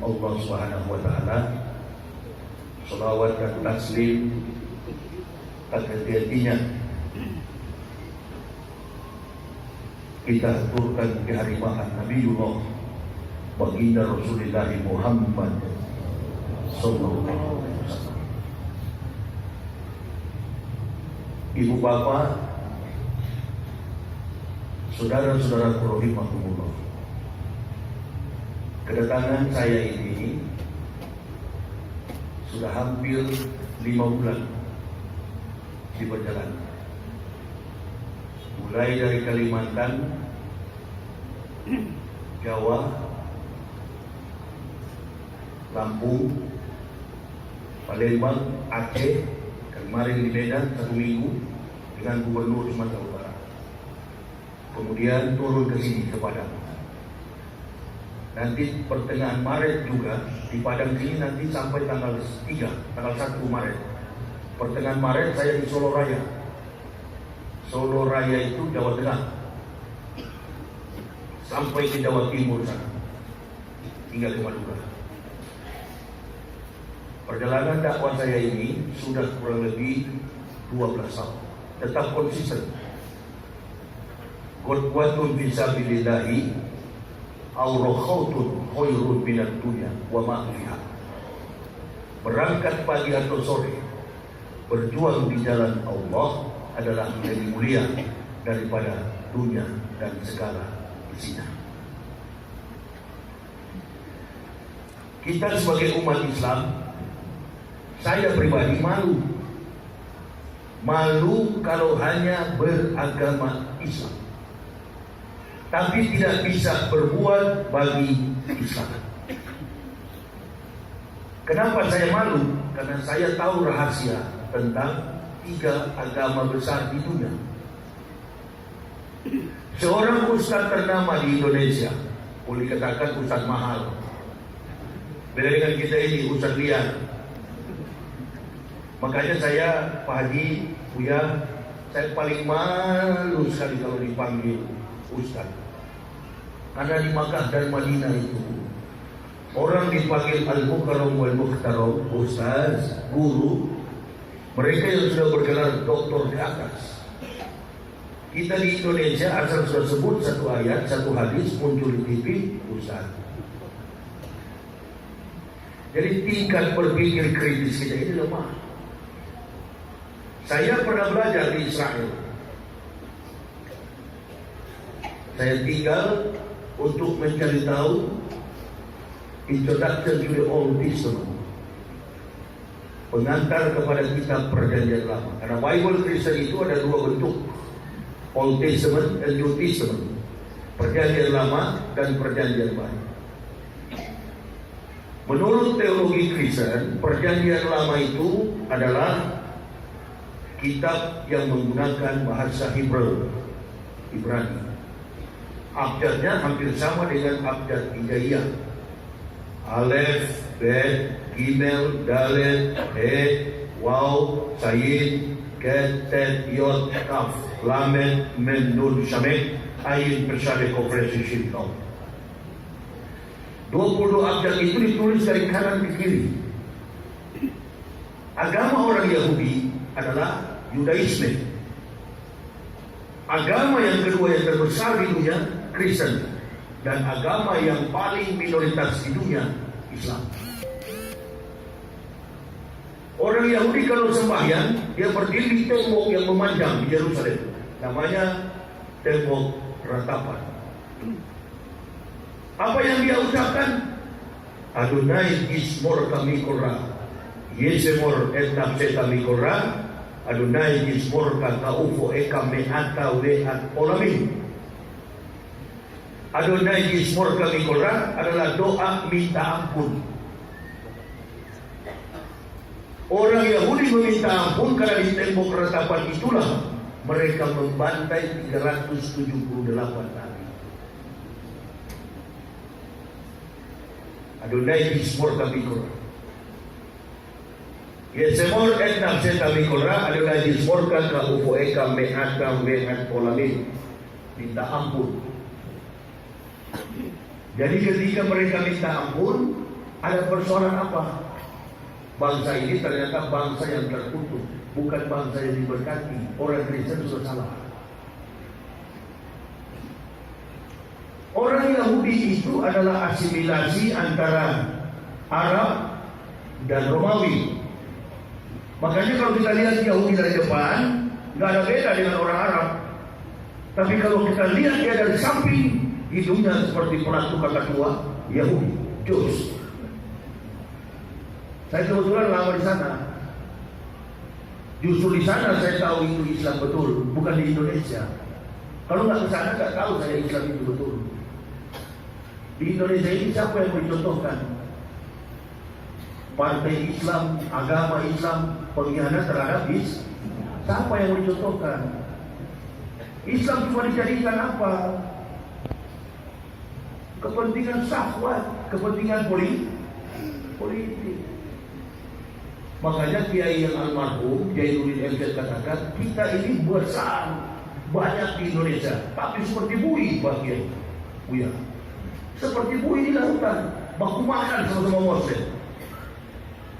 Allah Subhanahu wa taala. Salawat dan taslim tak henti-hentinya kita aturkan keharimaan Nabiullah baginda Rasulullah Muhammad sallallahu alaihi wasallam. Ibu bapak, saudara-saudara rahimahumullah, kedatangan saya ini sudah hampir 5 bulan di perjalanan. Mulai dari Kalimantan, Jawa, Lampung, Palembang, Aceh, kemarin di Medan 1 minggu dengan Gubernur Sumatera Utara. Kemudian turun ke sini ke Padang. Nanti pertengahan Maret juga di Padang sini, nanti sampai tanggal 1 Maret. Pertengahan Maret saya di Solo Raya. Solo Raya itu Jawa Tengah. Sampai ke Jawa Timur sana. Hingga ke Madura. Perjalanan dakwah saya ini sudah kurang lebih 12 tahun. Tetap konsisten. Qudwatun fisabilillahi Aurokhautun khairun minad dunya wa ma fiha. Berangkat pagi atau sore, berjuang di jalan Allah adalah lebih mulia daripada dunia dan segala isinya. Kita sebagai umat Islam, saya pribadi malu kalau hanya beragama Islam, tapi tidak bisa berbuat bagi Islam. Kenapa saya malu? Karena saya tahu rahasia tentang 3 agama besar di dunia. Seorang ustaz ternama di Indonesia, boleh katakan ustaz mahal. Beda dengan kita ini, ustaz liar. Makanya saya, Pak Haji, Buya, saya paling malu sekali kalau dipanggil ustaz. Karena di Makkah dan Madinah itu orang dipanggil Al-Mukarram wal Mukhtaram, ustaz, guru. Mereka yang sudah bergelar doktor di atas. Kita di Indonesia asal sudah sebut satu ayat, satu hadis, muncul di TV, ustaz. Jadi tingkat berpikir kritis kita ini lemah. Saya pernah belajar di Israel. Saya tinggal untuk mencari tahu Introduction to the Old Testament, pengantar kepada kitab Perjanjian Lama. Karena Bible Kristen itu ada 2 bentuk, Old Testament dan New Testament, Perjanjian Lama dan Perjanjian Baru. Menurut teologi Kristen, Perjanjian Lama itu adalah kitab yang menggunakan bahasa Hebrew, Ibrani. Abjadnya hampir sama dengan abjad Hijaiyah. Alef, Bet, Gimel, Dalet, He, Waw, Sayin, Ket, Tet, Yod, Kaf, Lamed, Mem, Nun, Shamek, Ayin, Persade, Kofresi, Shin, Nom. 20 abjad itu ditulis dari kanan ke kiri. Agama orang Yahudi adalah Yudaisme. Agama yang kedua yang terbesar di dunia, Kristen. Dan agama yang paling minoritas di dunia, Islam. Orang Yahudi kalau sembahyang, dia berdiri di tembok yang memanjang di Yerusalem. Namanya tembok ratapan. Apa yang dia ucapkan? Adonai ismor kami korah, Yesemor etnam setami korah, Adonai ismor kata ufo eka meata weat olamin. Adonai ismor kami korah adalah doa minta ampun. Orang Yahudi meminta ampun karena di tembok ratapan itulah mereka membantai 378 nabi. Adonai ismor kami korah, Yesemor etnam setami korah, Adonai ismor kata ufo eka meata weat olamin. Minta ampun. Jadi ketika mereka minta ampun, Ada persoalan apa? Bangsa ini ternyata bangsa yang terkutuk, bukan bangsa yang diberkati. Orang Kristen sudah salah. Orang Yahudi itu adalah asimilasi antara Arab dan Romawi. Makanya kalau kita lihat Yahudi dari depan, nggak ada beda dengan orang Arab. Tapi kalau kita lihat dia dari samping, hidungnya seperti pelatu kata tua, Yahudi, Jews. Saya kebetulan lama di sana. Justru di sana saya tahu itu Islam betul, bukan di Indonesia. Kalau nggak ke sana nggak tahu saya Islam itu betul. Di Indonesia ini siapa yang mau dicontohkan? Partai Islam, agama Islam, pengkhianat terhadap Islam. Siapa yang mau dicontohkan? Islam cuma dijadikan apa? Kepentingan syahwat, kepentingan politik. Makanya Kiai yang almarhum Jainuddin MZ katakan, kita ini besar, banyak di Indonesia, tapi seperti buih bagian Buya. Seperti buih di lautan, baku makan sama-sama Muslim.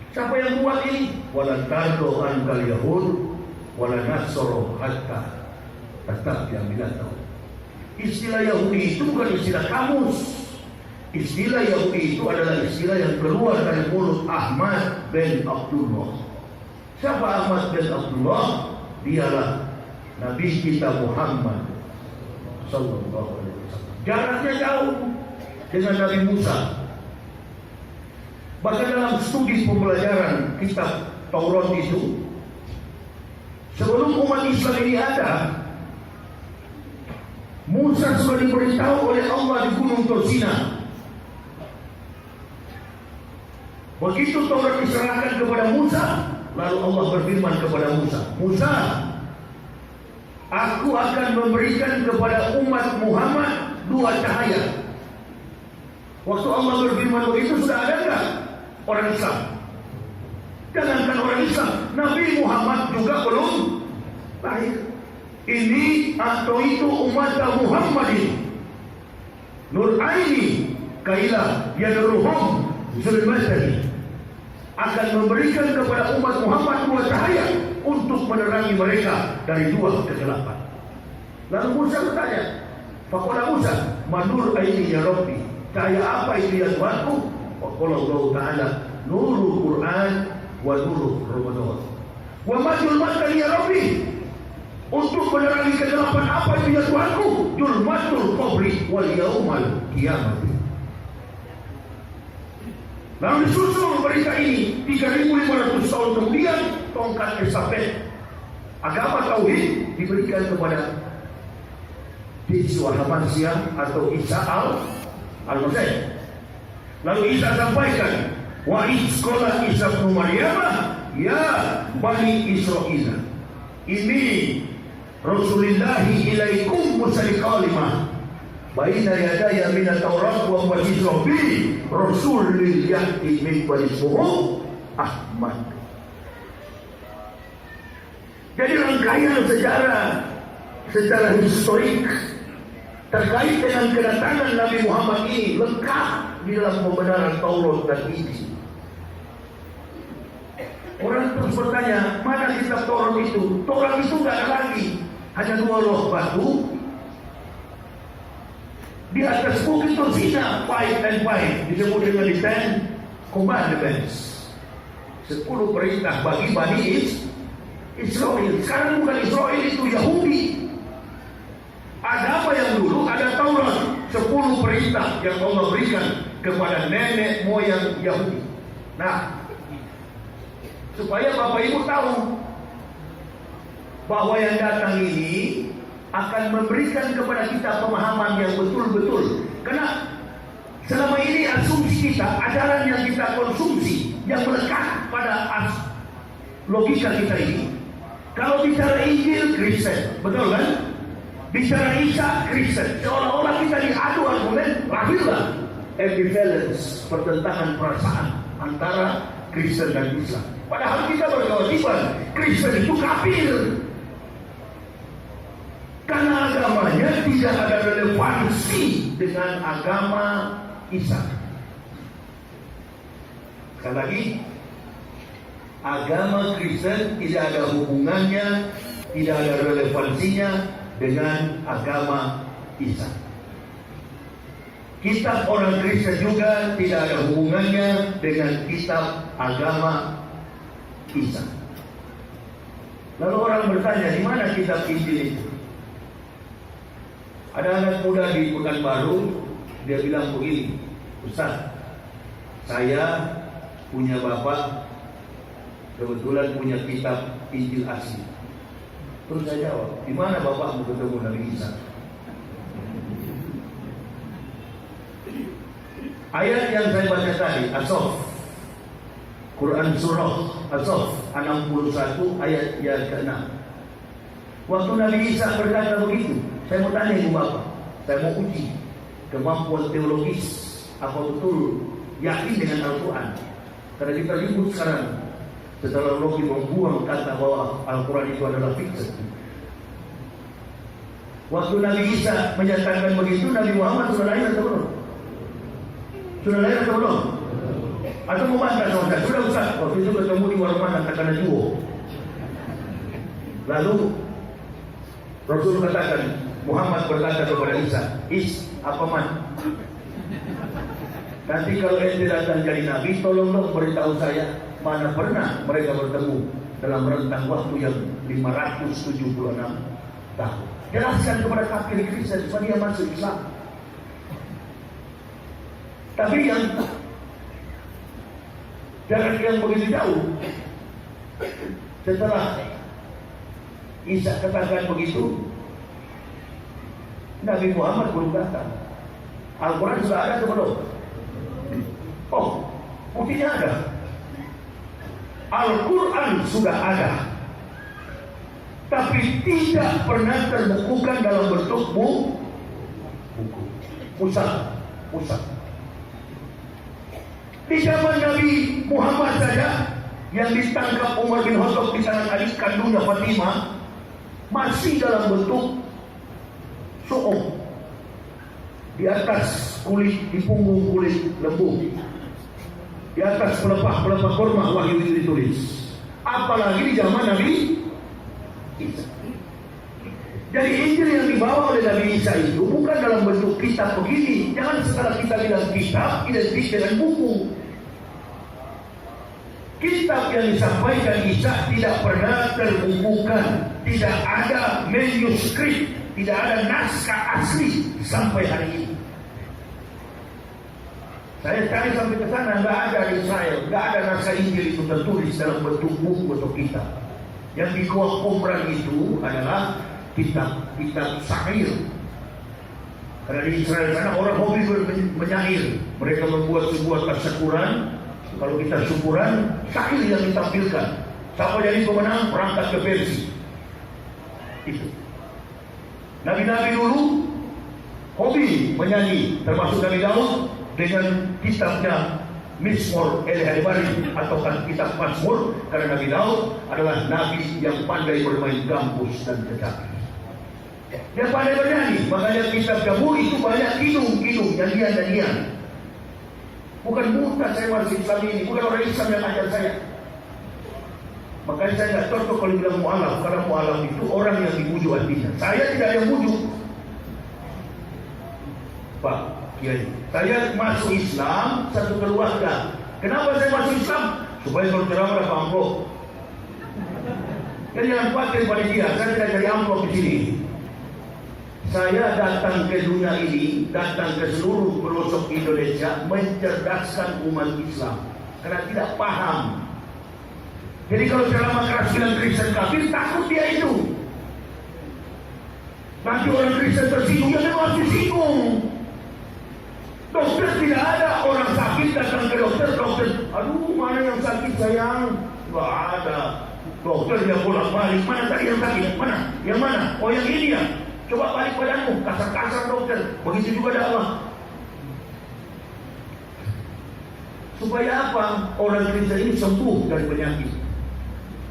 Siapa yang buat ini? Walan tardo ankal yahud, walan nasoro hatta tetap yang bilang tahu. Istilah Yahudi itu bukan istilah kamus. Istilah Yahudi itu adalah istilah yang keluar dari mulut Ahmad bin Abdullah. Siapa Ahmad bin Abdullah? Dialah Nabi kita Muhammad sallallahu alaihi wasallam. Jaraknya jauh dengan Nabi Musa. Bahkan dalam studi pembelajaran kitab Taurat itu, sebelum umat Islam ini ada, Musa sudah diberitahu oleh Allah di Gunung Tursina. Begitu Taurat diserahkan kepada Musa, lalu Allah berfirman kepada Musa, Musa, aku akan memberikan kepada umat Muhammad 2 cahaya. Waktu Allah berfirman begitu, sudah ada enggak orang Islam? Jangankan orang Islam, Nabi Muhammad juga belum lahir. Ini atau itu umat Muhammadin Nur Aini Kailah Yadruhum Zulmatani akan memberikan kepada umat Muhammad 2 cahaya untuk menerangi mereka dari 2 kegelapan. Lalu Musa bertanya, faqala Musa, manur aini ya Rabbi, cahaya apa itu ya Tuhanku? Faqala Allah Ta'ala, nurul Quran wa nurul Ramadan. Wa majul matani ya Rabbi, untuk menerangi kegelapan apa itu ya Tuhanku? Julmatul qabri wal yaumal kiamat. Lalu disusul berita ini 3.500 tahun kemudian, tongkat estafet agama tauhid diberikan kepada Yesua Hamasya atau Isa al-Masih. Lalu Isa sampaikan, wa isqala Isa bin Maryam ya bani Israil, ini Rasulillahi ilaikum mursali kalimah baina yadaya minat Taurat wa wajizrobi Rasulil ya'ti min walismuhu Ahmad. Jadi rangkaian secara historik terkait dengan kedatangan Nabi Muhammad ini lengkap di dalam pembenaran Taurat dan Injil. Orang terus bertanya, mana kitab Taurat itu? Taurat itu nggak ada lagi, hanya 2 loh batu di atas bukit Tursina, 5 and 5 disebut dengan the 10 commandments, 10 perintah bagi Bani Israel. Sekarang bukan Israel, itu Yahudi. Agama yang dulu ada Taurat, 10 perintah yang Allah berikan kepada nenek moyang Yahudi. Nah, supaya Bapak Ibu tahu bahwa yang datang ini akan memberikan kepada kita pemahaman yang betul-betul. Karena selama ini asumsi kita, ajaran yang kita konsumsi, yang melekat pada logika kita ini, kalau bicara Injil Kristen, betul kan? Bicara Isa Kristen, seolah-olah kita diadu argumen, lahirlah ambivalence, pertentangan perasaan antara Kristen dan Islam. Padahal kita berkewajiban, Kristen itu kafir. Karena agamanya tidak ada relevansi dengan agama Isa. Sekali lagi, agama Kristen tidak ada hubungannya, tidak ada relevansinya dengan agama Isa. Kitab orang Kristen juga tidak ada hubungannya dengan kitab agama Isa. Lalu orang bertanya, di mana kitab Injil itu? Ada anak muda di Pekanbaru, dia bilang begini, Ustaz, saya punya bapak, kebetulan punya kitab Injil asli. Terus saya jawab, di mana bapakmu ketemu Nabi Isa? Ayat yang saya baca tadi, As-Saff, Quran Surah As-Saff 61 ayat yang ke-6. Waktu Nabi Isa berkata begitu, saya mau tanya ibu bapak, saya mau uji kemampuan teologis, apa betul yakin dengan Al-Quran? Karena kita ribut sekarang setelah Rocky membuang kata bahwa Al-Quran itu adalah fiksi. Waktu Nabi Isa menyatakan begitu, Nabi Muhammad sudah lahir atau belum? Sudah lahir atau belum? Atau mau bantah sama saya? Sudah Ustaz, waktu itu ketemu di warung mana katakan juo. Lalu Rasul katakan, Muhammad berkata kepada Isa, apa man? Nanti kalau ente datang jadi Nabi, tolong dong beritahu saya mana pernah mereka bertemu dalam rentang waktu yang 576 tahun. Jelaskan kepada kafir Kristen supaya dia masuk Islam. Tapi yang jarak yang begitu jauh, setelah Isa katakan begitu, Nabi Muhammad belum datang. Al-Quran sudah ada atau belum? Oh, buktinya ada. Al-Quran sudah ada, tapi tidak pernah terbukukan dalam bentuk buku. Musaf. Di zaman Nabi Muhammad saja, yang ditangkap Umar bin Khattab di tangan adik kandungnya Fatimah, masih dalam bentuk su'um, di atas kulit, di punggung kulit lembu, di atas pelepah kurma wahyu itu ditulis. Apalagi di zaman Nabi Isa. Jadi Injil yang dibawa oleh Nabi Isa itu bukan dalam bentuk kitab begini. Jangan setelah kita bilang kitab identik dengan buku. Kitab yang disampaikan Isa tidak pernah terbukukan, tidak ada manuskrip, tidak ada naskah asli sampai hari ini. Saya cari sampai ke sana, nggak ada di Israel, nggak ada naskah Injil itu tertulis dalam bentuk buku atau kitab. Yang di Gua Qumran itu adalah kitab syair. Karena di Israel sana orang hobi menyair, mereka membuat sebuah tasyakuran. Kalau kita syukuran, syair yang ditampilkan. Siapa jadi pemenang, berangkat ke Persia. Itu. Nabi-nabi dulu hobi menyanyi, termasuk Nabi Daud dengan kitabnya Mizmor El-Hadibari atau kitab Mazmur, karena Nabi Daud adalah nabi yang pandai bermain gambus dan kecapi. Dia pandai bernyanyi, makanya kitab Zabur itu banyak kidung, nyanyian. Bukan buta saya masuk Islam ini, bukan orang Islam yang ajar saya. Makanya saya nggak cocok kalau bilang mu'alaf, karena mu'alaf itu orang yang dibujuk hatinya. Saya tidak ada yang bujuk, Pak Kiai. Saya masuk Islam satu keluarga. Kenapa saya masuk Islam? Supaya kalau ceramah dapat amplop. Jadi jangan khawatir pada dia, saya tidak cari amplop di sini. Saya datang ke dunia ini, datang ke seluruh pelosok Indonesia, mencerdaskan umat Islam karena tidak paham. Jadi kalau ceramah keras bilang Kristen kafir, takut dia itu. Nanti orang Kristen tersinggung, ya memang harus disinggung. Dokter tidak ada, orang sakit datang ke dokter, aduh mana yang sakit sayang? Nggak ada. Dokter dia bolak-balik, mana tadi yang sakit? Mana? Yang mana? Oh yang ini ya. Coba balik badanmu, kasar-kasar dokter. Begitu juga dakwah. Supaya apa? Orang Kristen ini sembuh dari penyakit.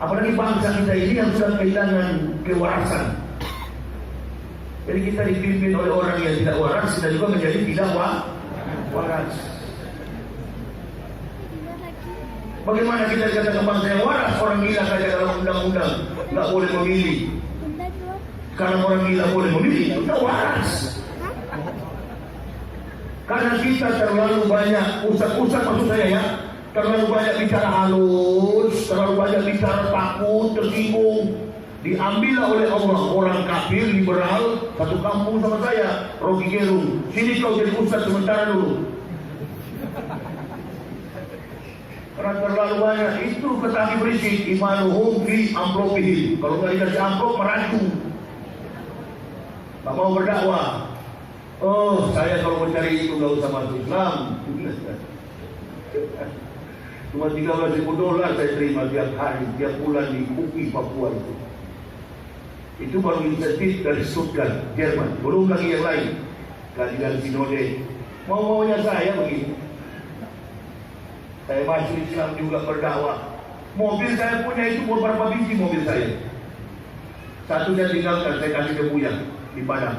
Apalagi bangsa kita ini yang sudah kehilangan kewarasan. Jadi kita dipimpin oleh orang yang tidak waras dan juga menjadi tidak waras. Bagaimana kita katakan bangsa yang waras? Orang gila saja dalam undang-undang nggak boleh memilih. Karena orang gila boleh memilih, itu waras. Karena kita terlalu banyak pusat-pusat, maksud saya ya, terlalu banyak bicara halus, terlalu banyak bicara takut, tersinggung. Diambillah oleh Allah orang kafir, liberal, satu kampung sama saya, Rocky Gerung. Sini kau jadi ustaz sementara dulu. Karena terlalu banyak itu ketahui berisik. Imanuhum fi amplopihim. Kalau nggak dikasih amplop meracu. Tak mau berdakwah. Oh, saya kalau mencari itu nggak usah masuk Islam. Cuma $13.000 saya terima tiap hari, tiap bulan di UPI Papua itu. Itu baru insentif dari Stuttgart, Jerman. Belum lagi yang lain. Keadilan Sinode. Mau-maunya saya begitu. Saya masuk Islam juga berdakwah. Mobil saya punya itu beberapa biji mobil saya. Satunya tinggalkan, saya kasih ke Buya di Padang.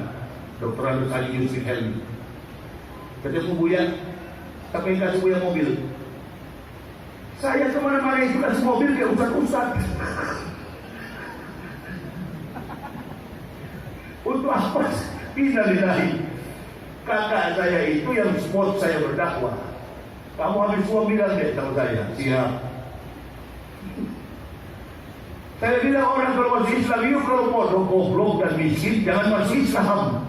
Dr. Andus Ali Yusuf Helmi. Ketemu Buya, tapi kasih Buya mobil. Saya kemana-mana itu kasih mobil ke ustaz-ustaz. Untuk apa? Innalillahi. Kakak saya itu yang sport saya berdakwah. Kamu habis semua bilang deh sama saya. Siap. Saya bilang orang kalau masuk Islam itu kalau bodoh, goblok dan miskin jangan masuk Islam.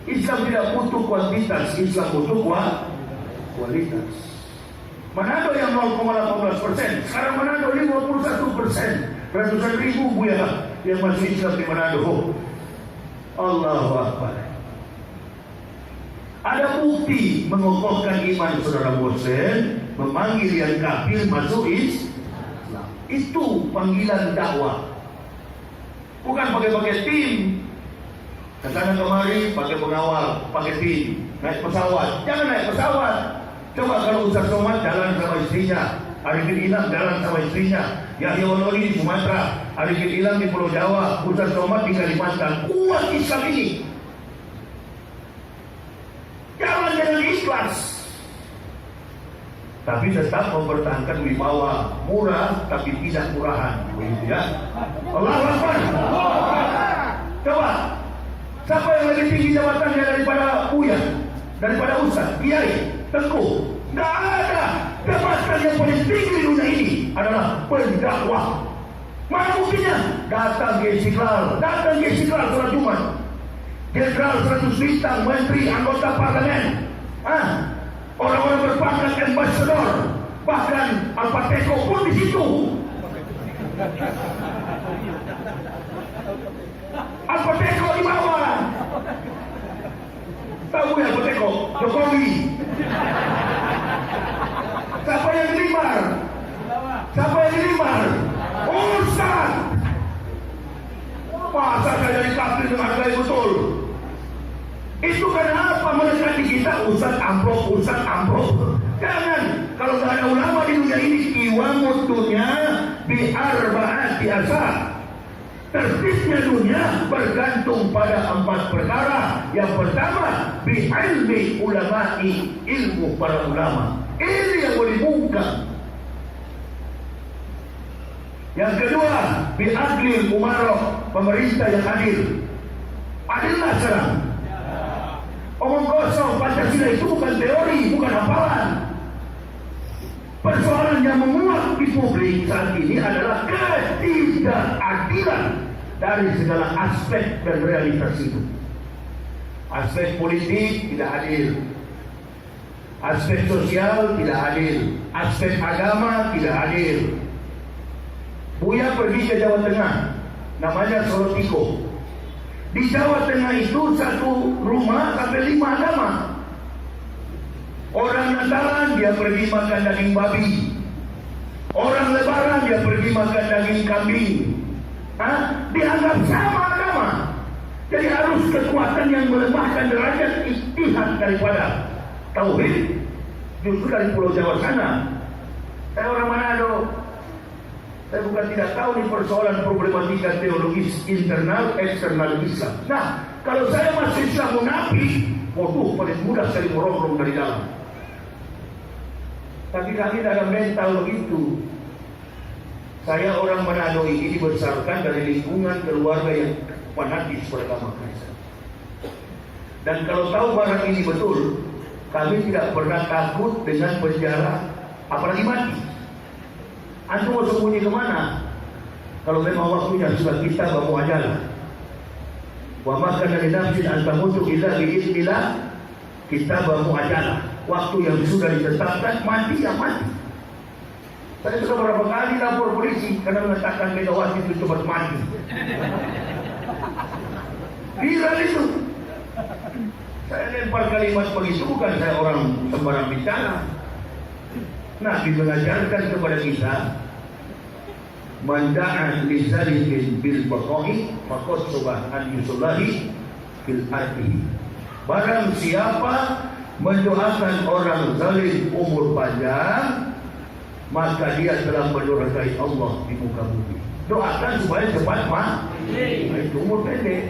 Islam tidak butuh kuantitas, Islam butuh kualitas. Manado yang 0,18%, sekarang Manado 51%. Ratusan ribu Buya yang masuk Islam di Manado. Allahu Akbar. Ada bukti mengokohkan iman saudara Muslim, memanggil yang kafir masuk Islam. Itu panggilan dakwah. Bukan pakai tim. Kesana kemari pakai pengawal, pakai tim, naik pesawat. Jangan naik pesawat. Coba kalau Ustaz Somad jalan sama istrinya, Arifin Ilham jalan sama istrinya, Yahya Waloli di Sumatera, Arifin Ilham di Pulau Jawa, Ustaz Somad di Kalimantan. Kuat Islam ini. Jalan dengan ikhlas, tapi tetap mempertahankan wibawa, murah tapi tidak murahan, begitu ya. Allahu Akbar. Coba, siapa yang lebih tinggi jabatannya daripada Buya, daripada Ustaz, Kiai, Tengku? Nggak ada. Jabatan yang paling tinggi di dunia ini adalah pendakwah. Mana buktinya? Datang ke Istiqlal, sholat Jumat. Jenderal 100 bintang, menteri, anggota parlemen, orang-orang berpangkat ambassador, bahkan Alpateko pun di situ. Alpateko di bawah. Tahu ya Alpateko? Jokowi. Siapa yang dilimar? Ustaz. Masa saya jadi kafir dengan harga betul? Itu kenapa mendekati kita Ustaz amplop. Jangan. Kalau tidak ada ulama di dunia ini, iwamut dunia bi'arba'ati asar. Tertibnya dunia bergantung pada 4 perkara. Yang pertama, bi'ilmi ulama'i, ilmu para ulama. Ini yang boleh buka. Yang kedua, bi'adlil umarah, pemerintah yang adil. Adillah sekarang. Omong kosong, Pancasila itu bukan teori, bukan hafalan. Persoalan yang menguat di publik saat ini adalah ketidakadilan dari segala aspek dan realitas itu. Aspek politik tidak adil, aspek sosial tidak adil, aspek agama tidak adil. Buya pergi ke Jawa Tengah, namanya Solotiko. Di Jawa Tengah itu satu rumah sampai 5 agama. Orang Natalan dia pergi makan daging babi. Orang Lebaran dia pergi makan daging kambing. Dianggap sama agama. Jadi harus kekuatan yang melemahkan derajat ijtihad daripada tauhid justru dari Pulau Jawa sana. Saya orang Manado. Saya bukan tidak tahu di persoalan problematika teologis internal eksternal Islam. Nah, kalau saya masih Islam munafik, waduh paling mudah saya merongrong dari dalam. Tapi kami tidak ada mental begitu. Saya orang Manado ini dibesarkan dari lingkungan keluarga yang fanatis beragama Kristen. Dan kalau tahu barang ini betul, kami tidak pernah takut dengan penjara, apalagi mati. Antum mau sembunyi kemana? Kalau memang waktunya sudah kita bawa ajalah. Wa ma kana li nafsin an tamutu illa bi idznillah, kita bawa ajalah. Waktu yang sudah ditetapkan, mati ya mati. Saya sudah beberapa kali lapor polisi karena mengatakan Megawati itu cepat mati. Viral itu. Saya lempar kalimat begitu, bukan saya orang sembarang bicara. Nabi mengajarkan kepada kita, man da'a li zalimin bil baqa'i faqad subah an yusallahi fil ardi. Barang siapa mendoakan orang zalim umur panjang, maka dia telah mendurhakai Allah di muka bumi. Doakan supaya cepat mati. Itu umur pendek.